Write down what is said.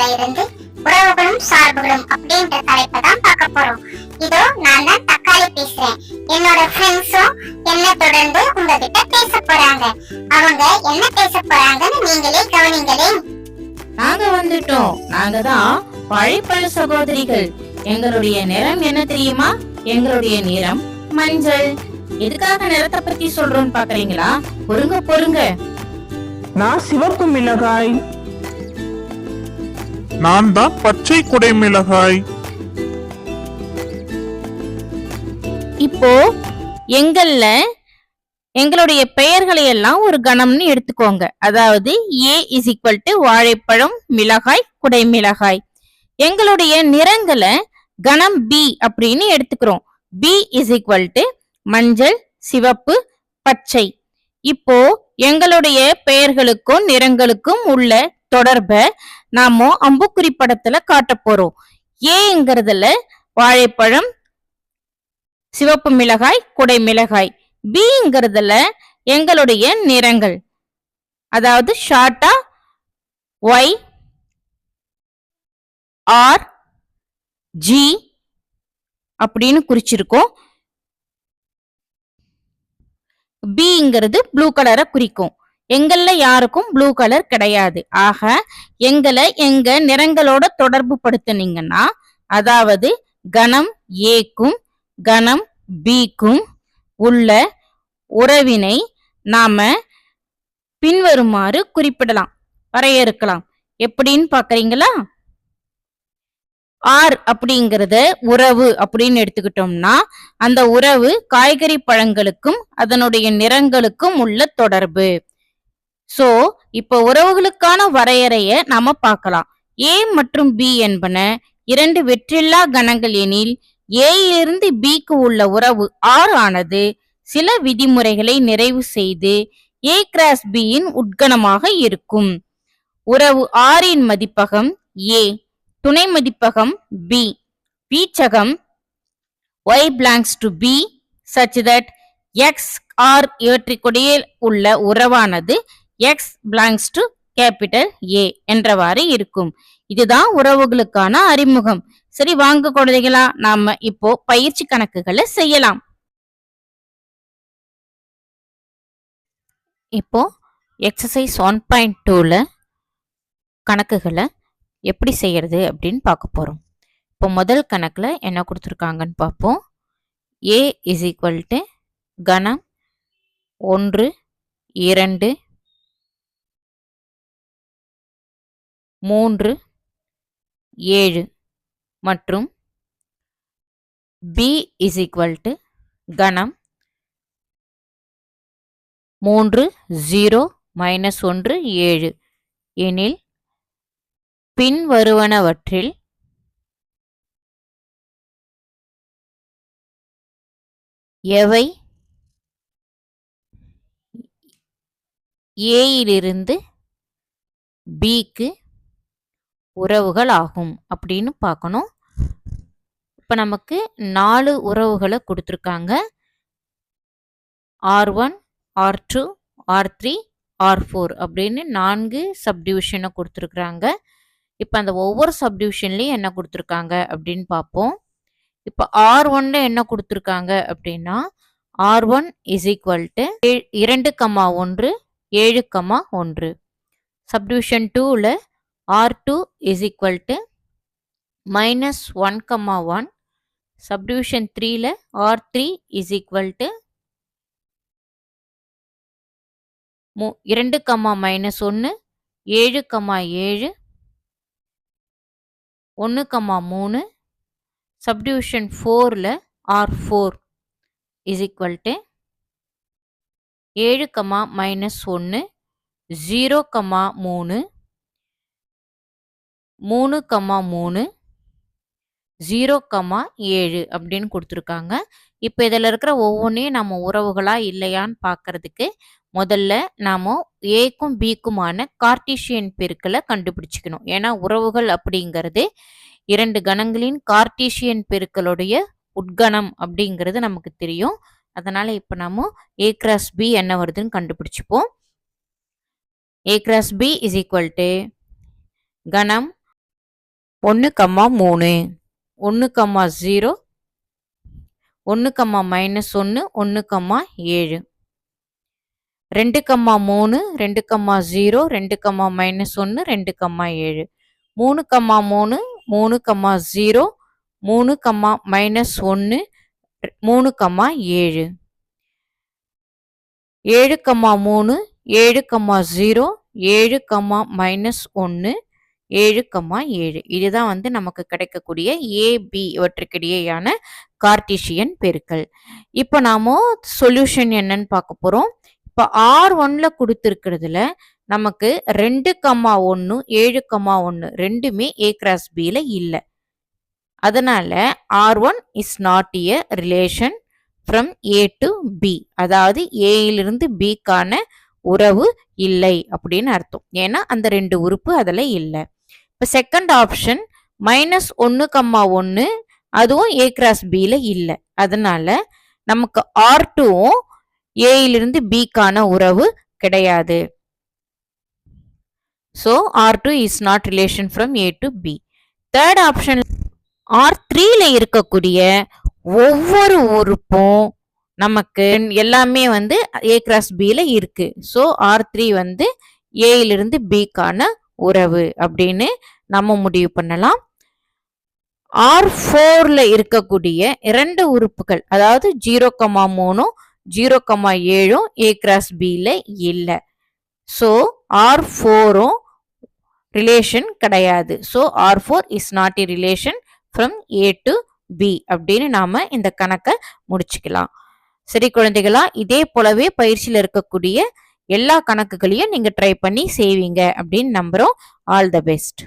சமன்பாடுகள்ல இருந்து உறவுகளும் சார்புகளும் அப்படின்ற தலைப்பை தான் பார்க்க போறோம். இதோ நான் தான் தக்காளி பேசுறேன். என்னோட ஃப்ரெண்ட்ஸும் என்ன தொடர்ந்து உங்ககிட்ட பேச போறாங்க. அவங்க என்ன பேச போறாங்கன்னு நீங்களே கவனிங்களே. நாங்க வந்துட்டோம். நாங்க தான் வாழைப்பழ சகோதரிகள். எங்களுடைய நிறம் என்ன தெரியுமா? எங்களுடைய நிறம் மஞ்சள். எதுக்காக நிறத்தை பத்தி சொல்றோம்னு பாக்குறீங்களா? பொறுங்க. நான் சிவப்பு மிளகாய். நான் தான் பச்சை குடை மிளகாய். இப்போ எங்களுடைய பெயர்களை எல்லாம் ஒரு கணம்னு எடுத்துக்கோங்க. அதாவது A இஸ் ஈக்வல் டு வாழைப்பழம், மிளகாய், குடை மிளகாய். எங்களுடைய நிறங்களை கணம் B அப்படின்னு எடுத்துக்கிறோம். B இஸ் ஈக்வல் டு மஞ்சள், சிவப்பு, பச்சை. இப்போ எங்களுடைய பெயர்களுக்கும் நிறங்களுக்கும் உள்ள தொடர்பை நாம அம்புக்குறி படத்துல காட்ட போறோம். ஏங்கிறதுல வாழைப்பழம், சிவப்பு மிளகாய், குடை மிளகாய். பிங்கிறதுல எங்களுடைய நிறங்கள், அதாவது ஷார்ட்டா YRG அப்படின்னு குறிச்சிருக்கோம். பிங்கிறது ப்ளூ கலரை குறிக்கும். எங்கள்ல யாருக்கும் ப்ளூ கலர் கிடையாது. ஆக எங்க நிறங்களோட தொடர்பு படுத்தினீங்கன்னா, அதாவது கணம் ஏக்கும் கணம் பிக்கும் உள்ள உறவினை நாம பின்வருமாறு குறிப்பிடலாம், வரையறுக்கலாம். எப்படின்னு பாக்குறீங்களா? ஆர் அப்படிங்கறத உறவு அப்படின்னு எடுத்துக்கிட்டோம்னா, அந்த உறவு காய்கறி பழங்களுக்கும் அதனுடைய நிறங்களுக்கும் உள்ள தொடர்பு. சோ இப்ப உறவுகளுக்கான வரையறைய நாம பார்க்கலாம். ஏ மற்றும் பி என்பன இரண்டு வெற்றில்லா கணங்கள் எனில் ஏயிலிருந்து பிக்கு உள்ள உறவு ஆர் ஆனது சில விதிமுறைகளை நிறைவு செய்து ஏ கிராஸ் பியின் உட்கணமாக இருக்கும். உறவு ஆரின் மதிப்பகம் ஏ, துணை மதிப்பகம் பி, வீச்சகம் y belongs to b such that x or இவற்றிற்கிடையே உள்ள உறவானது x belongs to capital A என்றவாறு இருக்கும். இதுதான் உறவுகளுக்கான அறிமுகம். சரி, வாங்க குழந்தைகளா, நாம இப்போ பயிற்சி கணக்குகளை செய்யலாம். இப்போ எக்ஸசைஸ் 1.2ல கணக்குகளை எப்படி செய்யறது அப்படின்னு பார்க்க போறோம். இப்போ முதல் கணக்குல என்ன கொடுத்துருக்காங்கன்னு பார்ப்போம். A இஸ் ஈக்குவல் டு கணம் 1, 2, 3, 7 மற்றும் B இஸ் ஈக்குவல் டு கணம் 3, 0, -1, 7 எனில் பின்வருவனவற்றில் எவை ஏயிலிருந்து பிக்கு உறவுகள் ஆகும் அப்படின்னு பார்க்கணும். இப்ப நமக்கு 4 உறவுகளை கொடுத்துருக்காங்க. R1, R2, R3, R4 அப்படின்னு 4 சப்டிவிஷனை கொடுத்துருக்குறாங்க. இப்போ அந்த ஒவ்வொரு சப்டிவிஷன்லையும் என்ன கொடுத்துருக்காங்க அப்படின்னு பார்ப்போம். இப்போ R1ல என்ன கொடுத்துருக்காங்க அப்படின்னா, R1 is equal to 2,1, 7,1. Subdivision 2ல R2 is equal to -1,1. Subdivision 3ல R3 is equal to 2, -1, 7,7, 1,3. Subdivision 4ல R4 இஸ் ஈக்குவல் டு 7, -1, 0,3, 3,3, 0,7 அப்படின்னு கொடுத்துருக்காங்க. இப்போ இதில் இருக்கிற ஒவ்வொன்றையும் நம்ம உறவுகளா இல்லையான்னு பார்க்கறதுக்கு முதல்ல நாம ஏக்கும் பிக்குமான கார்ட்டீசியன் பெருக்கலை கண்டுபிடிச்சிக்கணும். ஏன்னா உறவுகள் அப்படிங்கிறது 2 கணங்களின் கார்ட்டீசியன் பெருக்களுடைய உட்கணம் அப்படிங்கிறது நமக்கு தெரியும். அதனால இப்போ நம்ம A cross B என்ன வருதுன்னு கண்டுபிடிச்சுப்போம். A cross B is equal to கணம் 1, 3 1, 0 1, -1 1, 7 2, 3 2, 0 2, -1 2, 7 3, 3 3, 0 3, -1 3, 7 7, 3, 0 7, 0 7, -1 7, 7 இதுதான் வந்து நமக்கு கிடைக்கக்கூடிய AB இவற்றுக்கிடையேயான கார்ட்டீசியன் பெருக்கல். இப்போ நாம சொல்யூஷன் என்னன்னு பார்க்க போறோம். இப்போ R1ல கொடுத்திருக்கிறதுல நமக்கு 2, 1 7, 1 ரெண்டுமே A கிராஸ் Bல இல்லை. அதனால R1 is not a relation from A to B. அதாவது ஏயிலிருந்து பிக்கான உறவு இல்லை அப்படின்னு அர்த்தம். ஏன்னா அந்த 2 உறுப்பு அதில் இல்லை. இப்போ செகண்ட் ஆப்ஷன் -1, 1 அதுவும் A கிராஸ் Bல இல்லை. அதனால நமக்கு R2வும் ஏயிலிருந்து பிக்கான உறவு கிடையாது. So R2 is not relation from A to B. Third option R3ல இருக்கக்கூடிய ஒவ்வொரு உறுப்பும் நமக்கு எல்லாமே வந்து A கிராஸ் Bல இருக்கு. ஸோ R3 வந்து ஏயிலிருந்து பிக்கான உறவு அப்படின்னு நம்ம முடிவு பண்ணலாம். R4ல இருக்கக்கூடிய 2 உறுப்புகள் அதாவது 0, 3 0, 7 A கிராஸ் Bல இல்லை. ஸோ R4ம் ரிலேஷன் கிடையாது. So R4 is not a relation from A to B அப்படின்னு நாம இந்த கணக்கை முடிச்சுக்கலாம். சரி குழந்தைகளா, இதே போலவே பயிற்சியில் இருக்கக்கூடிய எல்லா கணக்குகளையும் நீங்க ட்ரை பண்ணி செய்வீங்க அப்படின்னு நம்புறோம். All the best.